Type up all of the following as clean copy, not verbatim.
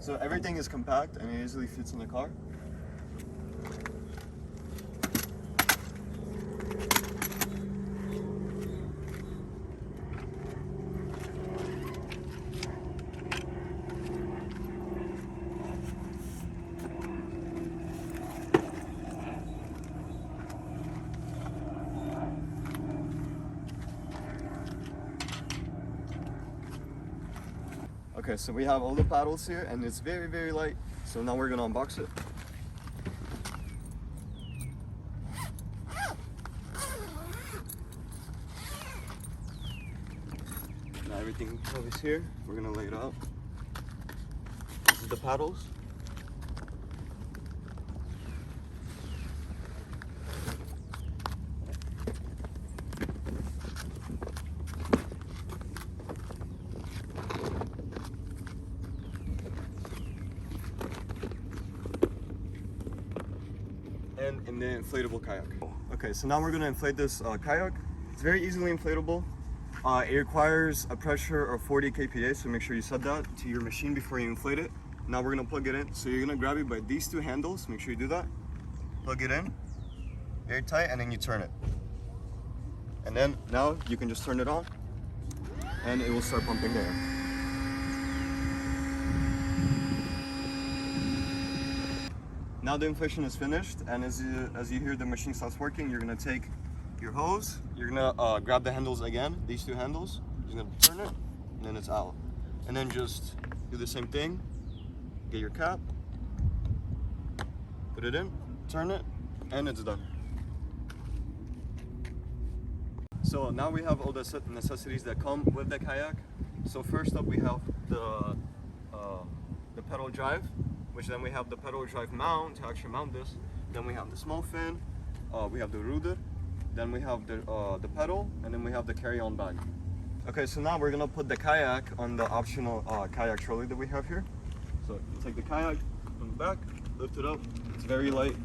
So everything is compact and it easily fits in the car. Okay, so we have all the paddles here and it's very, very light. So now we're gonna unbox it. Now everything is here. We're gonna lay it out. This is the paddles. And in the inflatable kayak. Okay, so now we're gonna inflate this kayak. It's very easily inflatable. It requires a pressure of 40 kPa, so make sure you set that to your machine before you inflate it. Now we're gonna plug it in. So you're gonna grab it by these two handles. Make sure you do that. Plug it in, very tight, and then you turn it. And then now you can just turn it on, and it will start pumping air. Now the inflation is finished, and as you hear the machine starts working, you're gonna take your hose, you're gonna grab the handles again, these two handles, you're gonna turn it, and then it's out. And then just do the same thing, get your cap, put it in, turn it, and it's done. So now we have all the necessities that come with the kayak. So first up we have the pedal drive, which then we have the pedal drive mount to actually mount this. Then we have the small fin, we have the rudder, then we have the pedal, and then we have the carry-on bag. Okay, so now we're gonna put the kayak on the optional kayak trolley that we have here. So you take the kayak from the back, lift it up, it's very light,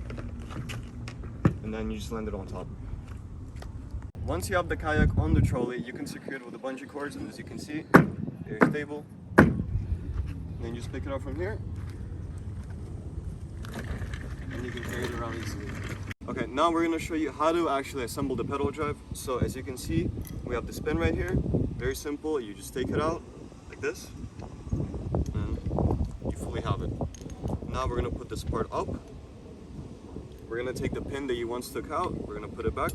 and then you just land it on top. Once you have the kayak on the trolley, you can secure it with a bungee cords, and as you can see, very stable. And then you just pick it up from here, and you can carry it around easily. Okay, now we're gonna show you how to actually assemble the pedal drive. So as you can see, we have the spin right here. Very simple, you just take it out like this, and you fully have it. Now we're gonna put this part up. We're gonna take the pin that you once took out, we're gonna put it back.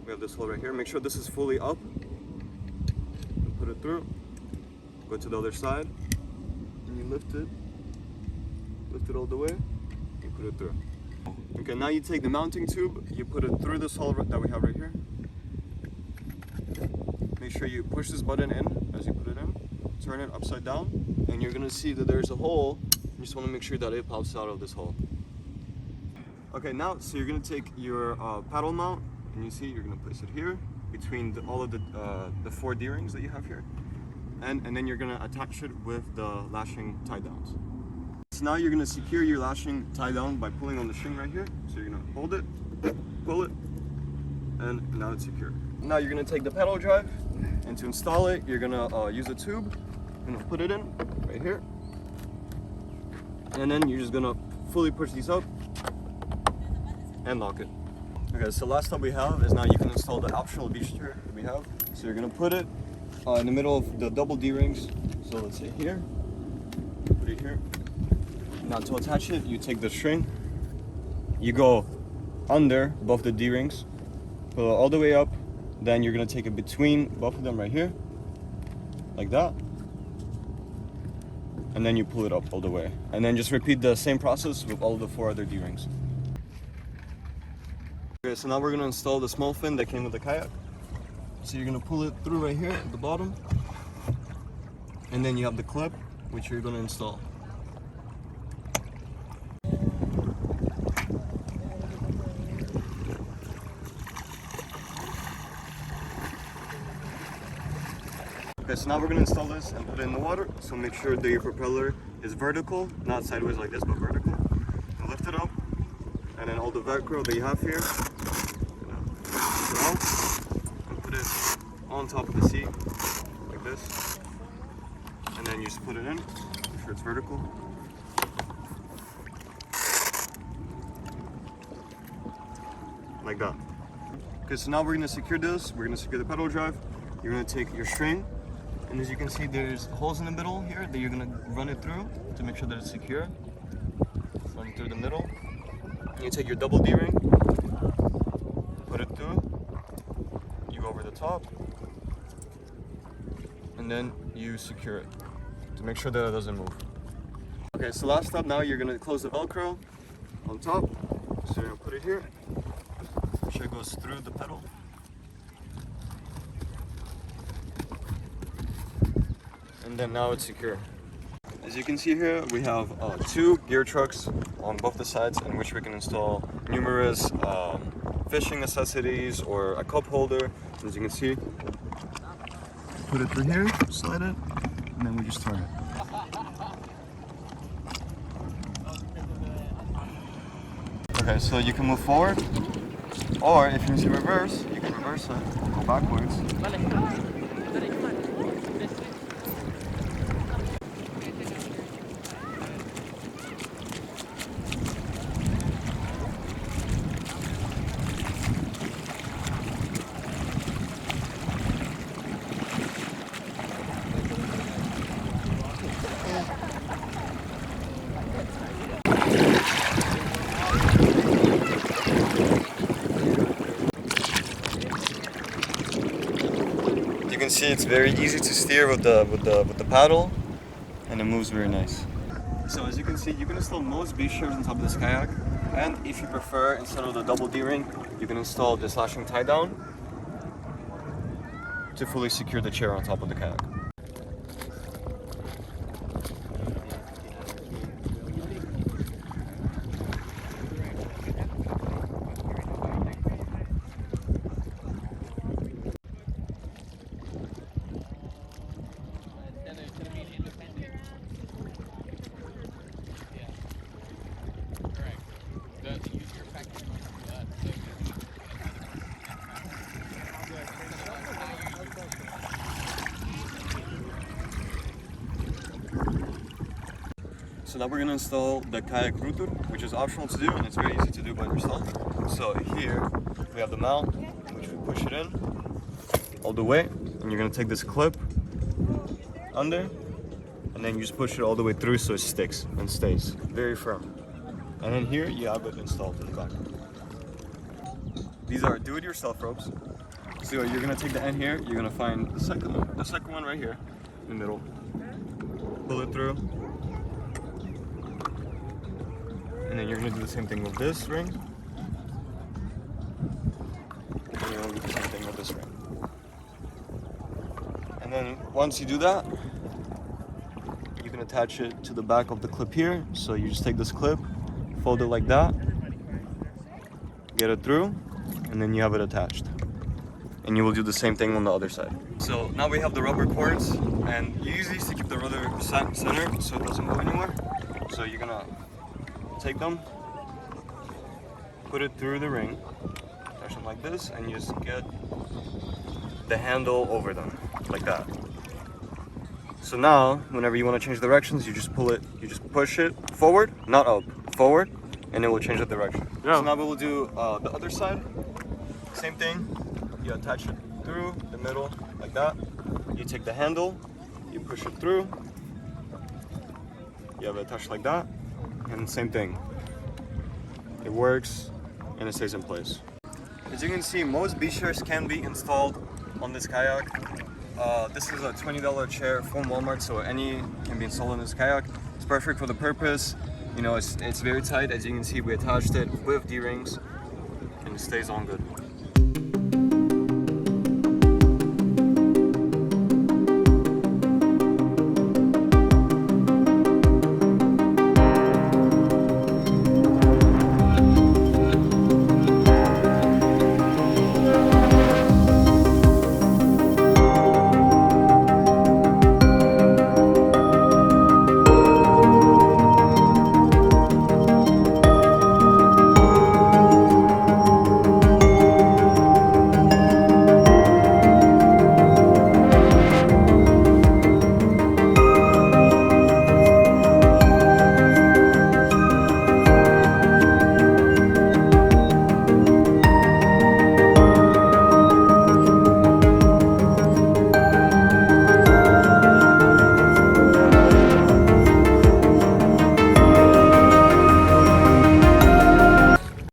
We have this hole right here. Make sure this is fully up. And put it through. Go to the other side, and you lift it all the way, and put it through. Okay, now you take the mounting tube, you put it through this hole that we have right here. Make sure you push this button in as you put it in, turn it upside down, and you're gonna see that there's a hole. You just wanna make sure that it pops out of this hole. Okay, now, so you're gonna take your paddle mount, and you see you're gonna place it here, between all of the 4 D-rings that you have here. And then you're gonna attach it with the lashing tie downs. So now you're gonna secure your lashing tie down by pulling on the string right here. So you're gonna hold it, pull it, and now it's secure. Now you're gonna take the pedal drive, and to install it, you're gonna use a tube, and put it in right here. And then you're just gonna fully push these up and lock it. Okay, so last step we have is now you can install the optional beach chair that we have. So you're gonna put it in the middle of the double D-rings. So let's say here, put it here. Now to attach it, you take the string, you go under both the D-rings, pull it all the way up, then you're gonna take it between both of them right here, like that, and then you pull it up all the way. And then just repeat the same process with all the 4 other D-rings. Okay, so now we're gonna install the small fin that came with the kayak. So you're gonna pull it through right here at the bottom, and then you have the clip, which you're gonna install. Okay, so now we're gonna install this and put it in the water. So make sure that your propeller is vertical, not sideways like this, but vertical. And lift it up, and then all the Velcro that you have here, and put it on top of the seat like this, and then you just put it in, sure it's vertical. Like that. Okay, so now we're gonna secure this. We're gonna secure the pedal drive. You're gonna take your string, and as you can see, there's holes in the middle here that you're gonna run it through to make sure that it's secure. Run through the middle. You take your double D ring, put it through. You go over the top, and then you secure it to make sure that it doesn't move. Okay, so last step, now you're gonna close the Velcro on top. So you're gonna put it here. Make sure it goes through the pedal. And then now it's secure. As you can see here, we have 2 gear trucks on both the sides in which we can install numerous fishing necessities or a cup holder. As you can see, put it through here, slide it, and then we just turn it. Okay, so you can move forward, or if you need to reverse, you can reverse it, go backwards. You can see it's very easy to steer with the paddle, and it moves very nice. So as you can see, you can install most beach chairs on top of this kayak, and if you prefer, instead of the double D ring, you can install this lashing tie down to fully secure the chair on top of the kayak. So now we're going to install the kayak rudder, which is optional to do, and it's very easy to do by yourself. So here we have the mount, which we push it in all the way, and you're going to take this clip under, and then you just push it all the way through so it sticks and stays very firm. And then here you have it installed in the back. These are do-it-yourself ropes. So you're going to take the end here, you're going to find the second one right here in the middle, pull it through. And then you're going to do the same thing with this ring. And you're going to do the same thing with this ring. And then once you do that, you can attach it to the back of the clip here. So you just take this clip, fold it like that, get it through, and then you have it attached. And you will do the same thing on the other side. So now we have the rubber cords, and you use these to keep the rudder centered so it doesn't move anywhere. So you're going to take them, put it through the ring, attach them like this, and you just get the handle over them, like that. So now, whenever you want to change directions, you just pull it, you just push it forward, not up, forward, and it will change the direction. Yeah. So now we will do the other side, same thing, you attach it through the middle, like that. You take the handle, you push it through, you have it attached like that. And same thing, it works and it stays in place. As you can see, most beach chairs can be installed on this kayak. This is a $20 chair from Walmart, so any can be installed on this kayak. It's perfect for the purpose. You know, it's very tight. As you can see, we attached it with D-rings and it stays on good.